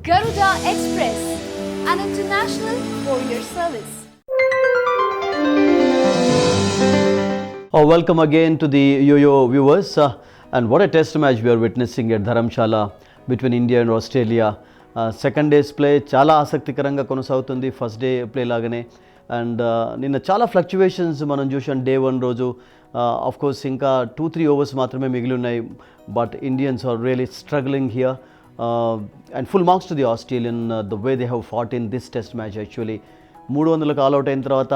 Garuda Express, an international courier service. Welcome again to the YOYO viewers, and what a test match we are witnessing at Dharamsala between India and Australia. Second day's play చాలా ఆసక్తికరంగా కొనసాగుతుంది first day play లాగానే. And నిన్న చాలా fluctuations మనం చూసాం day one రోజు. Of course ఇంకా 2-3 ఓవర్స్ మాత్రమే మిగిలి ఉన్నాయి, but Indians are really struggling here. And full marks to the Australian the way they have fought in this test match. Actually 300లకు ఆల్అవుట్ అయిన తర్వాత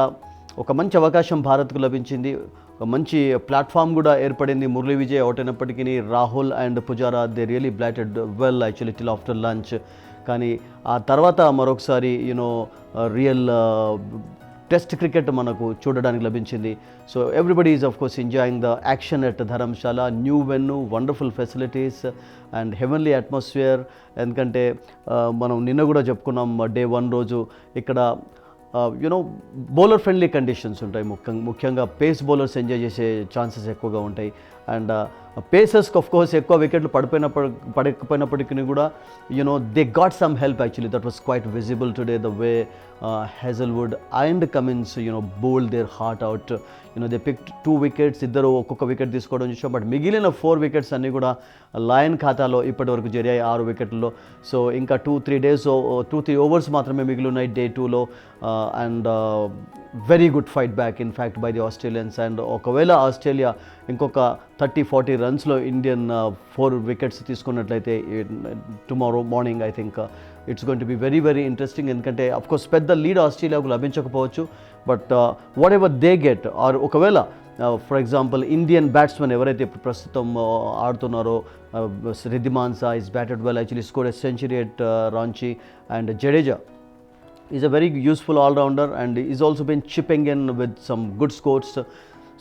ఒక మంచి అవకాశం భారత్కు లభించింది, ఒక మంచి ప్లాట్ఫామ్ కూడా ఏర్పడింది. మురళీ విజయ్ అవుట్ అయినప్పటికీ Rahul and Pujara they really బ్లాటెడ్ well actually till after lunch. కానీ ఆ తర్వాత మరొకసారి రియల్ టెస్ట్ క్రికెట్ మనకు చూడడానికి లభించింది. So everybody is of course enjoying the action at Dharamshala. New venue, wonderful facilities and heavenly atmosphere. ఎందుకంటే మనం నిన్న కూడా చెప్పుకున్నాం డే వన్ రోజు ఇక్కడ బౌలర్ ఫ్రెండ్లీ కండిషన్స్ ఉంటాయి. ముఖ్యంగా పేస్ బౌలర్స్ ఎంజాయ్ చేసే ఛాన్సెస్ ఎక్కువగా ఉంటాయి. అండ్ పేసర్స్కి ఆఫ్ కోర్స్ ఎక్కువ వికెట్లు పడకపోయినప్పటికీ కూడా they got some help actually. That was quite visible today the way Hazlewood and Cummins bowled their heart out. They picked 2 wickets, ఇద్దరు ఒక్కొక్క వికెట్ తీసుకోవడం చూసాం. బట్ మిగిలిన 4 వికెట్స్ అన్నీ కూడా లయన్ ఖాతాలో ఇప్పటివరకు జరిగాయి 6 వికెట్లలో. సో ఇంకా 2-3 ఓవర్స్ మాత్రమే మిగిలి ఉన్నాయి డే 2లో. And very good fight back in fact by the Australians. And ఒకవేళ ఆస్ట్రేలియా ఇంకొక 30-40 రన్స్లో ఇండియన్ 4 వికెట్స్ తీసుకున్నట్లయితే tomorrow morning I think it's going to be very very interesting. ఎందుకంటే అఫ్కోర్స్ పెద్ద lead ఆస్ట్రేలియాకు లభించకపోవచ్చు, but what ever they get or ఒకవేళ for example Indian batsmen ఎవరైతే ప్రస్తుతం ఆడుతున్నారో రిద్దిమాన్సా is batted well actually, scored a century at Ranchi. And Jadeja is a very useful allrounder and is also been chipping in with some good scores.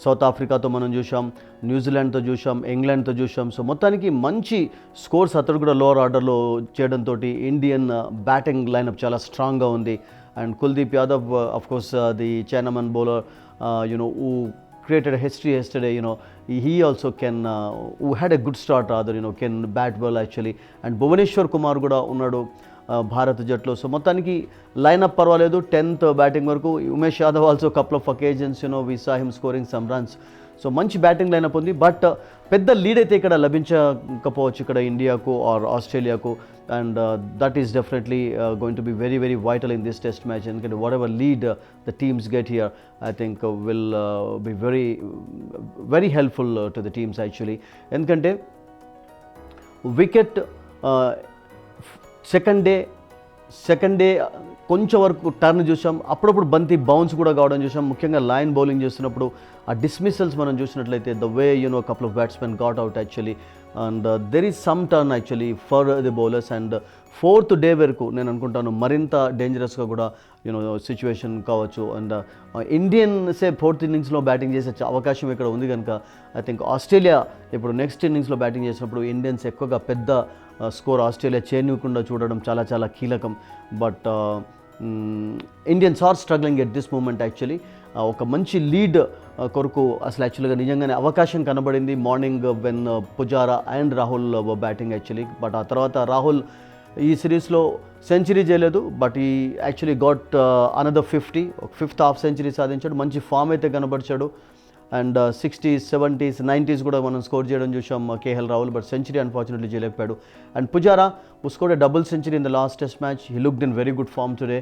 South ఆఫ్రికాతో మనం చూసాం, న్యూజిలాండ్తో చూసాం, ఇంగ్లాండ్తో చూసాం. So మొత్తానికి మంచి స్కోర్స్ అతడు కూడా లోవర్ ఆర్డర్లో చేయడంతో ఇండియన్ బ్యాటింగ్ లైనప్ చాలా స్ట్రాంగ్గా ఉంది. And Kuldeep Yadav of course the chinaman bowler who created a history yesterday, he also who had a good start rather, can bat well actually. And Bhuvaneshwar Kumar కూడా ఉన్నాడు భారత్ జట్లో. సో మొత్తానికి lineup పర్వాలేదు 10th batting వరకు. Umesh Yadav also couple of occasions we saw him scoring some runs. So మంచి batting lineup ఉంది, but పెద్ద lead అయితే ఇక్కడ లభించకపోవచ్చు ఇక్కడ ఇండియాకు ఆర్ ఆస్ట్రేలియాకు. And that is definitely going to be very very vital in this test match. ఎందుకంటే whatever lead the teams get here I think will be very very helpful to the teams actually. ఎందుకంటే wicket second day కొంచెం వరకు turn చూసాం, అప్పుడప్పుడు బంతి bounce కూడా కావడం చూసాం. ముఖ్యంగా లైన్ బౌలింగ్ చేస్తున్నప్పుడు ఆ డిస్మిసల్స్ మనం చూసినట్లయితే the way couple of batsmen got out actually. And there is some turn actually for the bowlers. And 4th day వరకు నేను అనుకుంటాను మరింత డేంజరస్గా కూడా సిచ్యువేషన్ కావచ్చు. అండ్ ఇండియన్సే 4th ఇన్నింగ్స్లో బ్యాటింగ్ చేసే అవకాశం ఇక్కడ ఉంది కనుక ఐ థింక్ ఆస్ట్రేలియా ఇప్పుడు నెక్స్ట్ ఇన్నింగ్స్లో బ్యాటింగ్ చేసినప్పుడు ఇండియన్స్ ఎక్కువగా పెద్ద స్కోర్ ఆస్ట్రేలియా చేయనివ్వకుండా చూడడం చాలా చాలా కీలకం. But Indians are struggling at this moment actually. ఒక మంచి లీడ్ కొరకు అసలు యాక్చువల్గా నిజంగానే అవకాశం కనబడింది morning when Pujara and Rahul batting actually. But ఆ తర్వాత రాహుల్ ఈ సిరీస్లో సెంచరీ చేయలేదు, బట్ ఈ actually got another 50, 5th half century సాధించాడు. మంచి ఫామ్ అయితే కనబరిచాడు. అండ్ 60s, 70s, 90s కూడా మనం స్కోర్ చేయడం చూసాం KL Rahul, but century unfortunately చేయలేకపోయాడు. And Pujara scored a double century in the last test match. He looked in very good form today.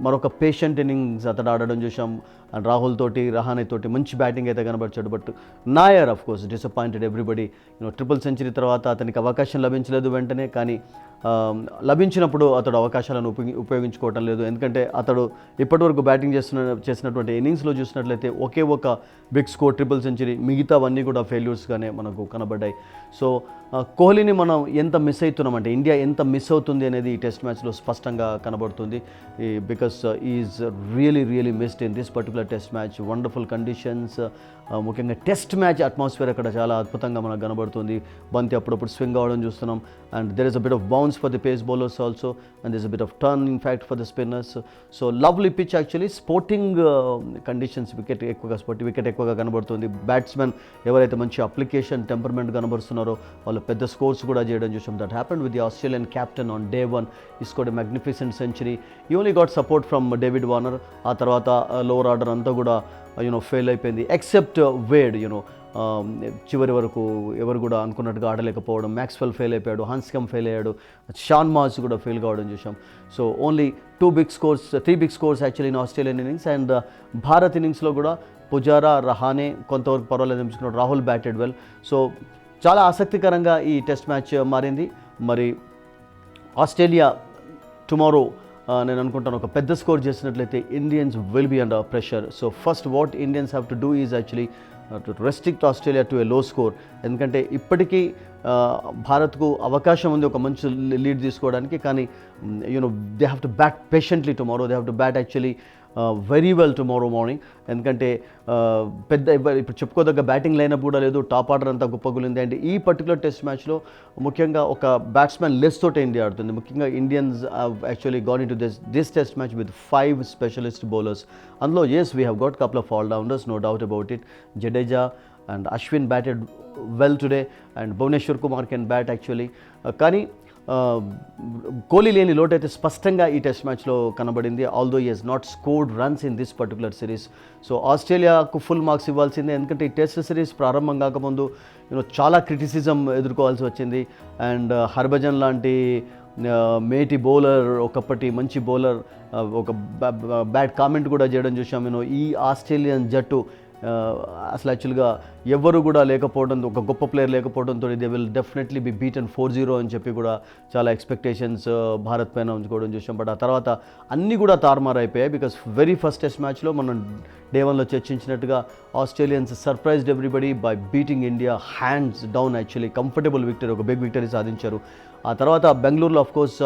మరొక patient innings అతడు ఆడడం చూసాం. అండ్ రాహుల్ తోటి రహానే తోటి మంచి బ్యాటింగ్ అయితే కనబరిచాడు. But Nair of course disappointed everybody. Triple century తర్వాత అతనికి అవకాశం లభించలేదు వెంటనే, కానీ లభించినప్పుడు అతడు అవకాశాలను ఉపయోగించుకోవటం లేదు. ఎందుకంటే అతడు ఇప్పటివరకు బ్యాటింగ్ చేసినటువంటి ఇన్నింగ్స్లో చూసినట్లయితే ఒకే ఒక బిగ్ స్కోర్ ట్రిపుల్ సెంచరీ, మిగతావన్నీ కూడా ఫెయిల్యూర్స్గానే మనకు కనబడ్డాయి. సో కోహ్లీని మనం ఎంత మిస్ అవుతున్నామంటే ఇండియా ఎంత మిస్ అవుతుంది అనేది ఈ టెస్ట్ మ్యాచ్లో స్పష్టంగా కనబడుతుంది. Because is really really missed in this particular test match. Wonderful conditions, ముఖ్యంగా టెస్ట్ మ్యాచ్ అట్మాస్ఫియర్ అక్కడ చాలా అద్భుతంగా మనకు కనబడుతుంది. బంతి అప్పుడప్పుడు స్వింగ్ అవ్వడం చూస్తున్నాం. And there is a bit of bounce for the face bowlers also, and there is a bit of turn in fact for the spinners. So lovely pitch actually. Sporting conditions, wicket ఎక్కువగా కనబడుతుంది. Batsmen ఎవరైతే మంచి application temperament కనబరుస్తున్నారో వాళ్ళు చాలా పెద్ద scores కూడా చేయడం చూసాం. That happened with the Australian captain on day 1. ఈ స్కోర్డ్ మ్యాగ్నిఫిసెంట్ సెంచరీ. ఈ only got support from David Warner. ఆ తర్వాత లోవర్ ఆర్డర్ అంతా కూడా ఫెయిల్ అయిపోయింది ఎక్సెప్ట్ వేడ్. చివరి వరకు ఎవరు కూడా అనుకున్నట్టుగా ఆడలేకపోవడం. మ్యాక్స్వెల్ ఫెయిల్ అయిపోయాడు, హాన్స్కమ్ ఫెయిల్ అయ్యాడు, షాన్ మాస్ కూడా ఫెయిల్ కావడం చూసాం. So only 3 big scores actually in Australian innings. And Bharat ఇన్నింగ్స్లో కూడా పుజారా, రహానే కొంతవరకు పర్వాలేదు అనిపించుకున్నాడు. Rahul batted well. సో చాలా ఆసక్తికరంగా ఈ టెస్ట్ మ్యాచ్ మారింది. మరి ఆస్ట్రేలియా టుమారో నేను అనుకుంటాను ఒక పెద్ద స్కోర్ చేసినట్లయితే Indians will be under pressure. So first what Indians have to do is actually to restrict Australia to a low score. ఎందుకంటే ఇప్పటికీ భారత్కు అవకాశం ఉంది ఒక మంచి లీడ్ తీసుకోవడానికి. కానీ they have to bat patiently tomorrow. They have to bat actually very well tomorrow morning. ఎందుకంటే పెద్ద ఇప్పుడు చెప్పుకోదగ్గ బ్యాటింగ్ లైనప్ కూడా లేదు. టాప్ ఆర్డర్ అంతా కుప్పగులింది. అండ్ ఈ పర్టికులర్ టెస్ట్ మ్యాచ్లో ముఖ్యంగా ఒక బ్యాట్స్మెన్ లెస్ తోటే ఇండియా ఆడుతుంది. ముఖ్యంగా Indians actually gone in to this test match with 5 specialist bowlers. అందులో as we have got couple of all rounders, no doubt about it. Jadeja and Ashwin batted well today and Bhuvneshwar Kumar can bat actually. కానీ కోహ్లీ లేని లోటు అయితే స్పష్టంగా ఈ test మ్యాచ్లో కనబడింది. Although he has not scored runs in this particular series. So ఆస్ట్రేలియాకు full marks ఇవ్వాల్సిందే. ఎందుకంటే ఈ టెస్ట్ సిరీస్ ప్రారంభం కాకముందు చాలా క్రిటిసిజం ఎదుర్కోవాల్సి వచ్చింది. అండ్ హర్భజన్ లాంటి మేటి బౌలర్, ఒకప్పటి మంచి బౌలర్ ఒక బ్యాడ్ కామెంట్ కూడా చేయడం చూసాం. ఈ ఆస్ట్రేలియన్ జట్టు అసలు యాక్చువల్గా ఎవరు కూడా లేకపోవడం, ఒక గొప్ప ప్లేయర్ లేకపోవడంతో they will definitely be beaten 4-0 అని చెప్పి కూడా చాలా ఎక్స్పెక్టేషన్స్ భారత్ పైన ఉంచుకోవడం చూసాం. బట్ ఆ తర్వాత అన్నీ కూడా తారుమారు అయిపోయాయి. బికాస్ వెరీ ఫస్ట్ టెస్ట్ మ్యాచ్లో మనం డే 1లో చర్చించినట్టుగా Australians surprised everybody by beating India hands down. Actually comfortable victory, ఒక బిగ్ విక్టరీ సాధించారు. ఆ తర్వాత బెంగళూరులో ఆఫ్కోర్స్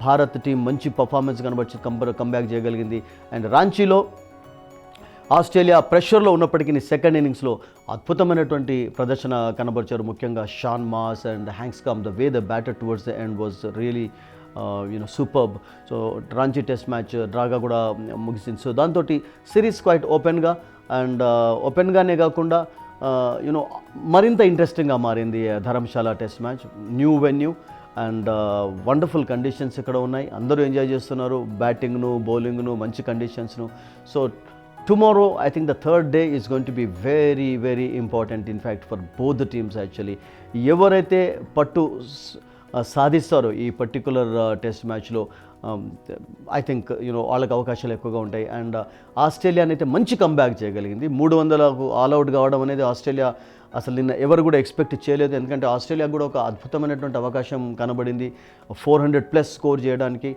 భారత్ టీం మంచి పర్ఫార్మెన్స్ కనబడి కంబ్యాక్ చేయగలిగింది. అండ్ రాంచీలో ఆస్ట్రేలియా ప్రెషర్లో ఉన్నప్పటికీ సెకండ్ ఇన్నింగ్స్లో అద్భుతమైనటువంటి ప్రదర్శన కనబరిచారు. ముఖ్యంగా Shaun Marsh and Handscomb, the way the batter towards the end was really superb. So Ranchi test match డ్రాగా కూడా ముగిసింది. సో దాంతో సిరీస్ క్వైట్ ఓపెన్గా అండ్ ఓపెన్గానే కాకుండా మరింత ఇంట్రెస్టింగ్గా మారింది Dharamshala test match. New venue and wonderful conditions ఇక్కడ ఉన్నాయి. అందరూ ఎంజాయ్ చేస్తున్నారు బ్యాటింగ్ను, బౌలింగ్ను, మంచి కండిషన్స్ను. So tomorrow I think the third day is going to be very very important in fact for both the teams actually. ఎవరైతే పట్టు సాధిస్తారో ఈ పర్టికులర్ టెస్ట్ మ్యాచ్లో ఐ థింక్ వాళ్ళకి అవకాశాలు ఎక్కువగా ఉంటాయి. అండ్ ఆస్ట్రేలియాని అయితే మంచి కంబ్యాక్ చేయగలిగింది. 300కు ఆల్అవుట్ కావడం అనేది ఆస్ట్రేలియా అసలు నిన్న ఎవరు కూడా ఎక్స్పెక్ట్ చేయలేదు. ఎందుకంటే ఆస్ట్రేలియా కూడా ఒక అద్భుతమైనటువంటి అవకాశం కనబడింది 400+ స్కోర్ చేయడానికి.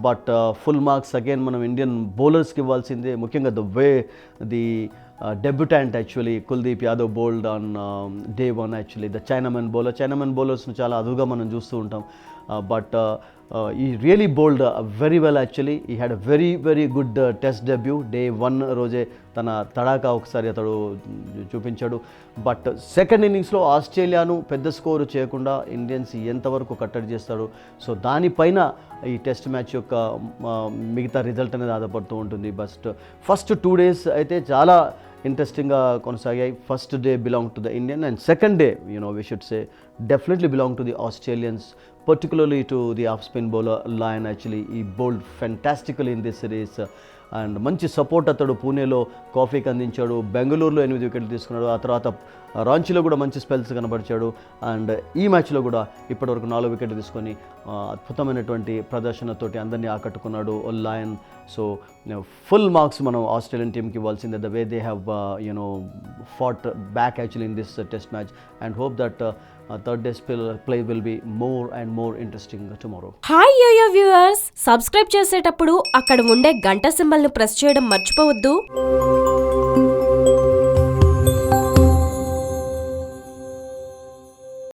బట్ ఫుల్ మార్క్స్ అగైన్ మనం ఇండియన్ బౌలర్స్కి ఇవ్వాల్సిందే. ముఖ్యంగా the way the debutant actually Kuldeep Yadav bowled on day 1 actually the chinamen బౌలర్స్ను చాలా అదుగా మనం చూస్తూ ఉంటాం. But he really bowled very well actually. He had a very very good test debut. Day 1 రోజే తన తడాకా ఒకసారి అతడు చూపించాడు. బట్ సెకండ్ ఇన్నింగ్స్లో ఆస్ట్రేలియాను పెద్ద స్కోరు చేయకుండా ఇండియన్స్ ఎంతవరకు కట్టడి చేస్తాడు, సో దానిపైన ఈ టెస్ట్ మ్యాచ్ యొక్క మిగతా రిజల్ట్ అనేది ఆధారపడుతూ ఉంటుంది. బట్ ఫస్ట్ 2 days అయితే చాలా ఇంట్రెస్టింగ్గా కొనసాగాయి. First day belong to the Indian and second day we should say definitely belong to the Australians, particularly to the off-spin bowler Lyon actually. He bowled fantastically in this series and మంచి support అతడు పూణేలో కాఫీకి అందించాడు, బెంగళూరులో 8 వికెట్లు తీసుకున్నాడు, ఆ తర్వాత రాంచీలో కూడా మంచి స్పెల్స్ కనబరిచాడు. అండ్ ఈ మ్యాచ్లో కూడా ఇప్పటివరకు 4 వికెట్లు తీసుకొని అద్భుతమైనటువంటి ప్రదర్శనతోటి అందరినీ ఆకట్టుకున్నాడు లయన్. సో ఫుల్ మార్క్స్ మనం ఆస్ట్రేలియన్ టీమ్కి ఇవ్వాల్సిందే, the way they have fat back actually in this test match and hope that third day's play will be more and more interesting tomorrow. Hi yoyo viewers, subscribe చేసేటప్పుడు అక్కడ ఉండే గంట సింబల్ని press చేయడం మర్చిపోవద్దు.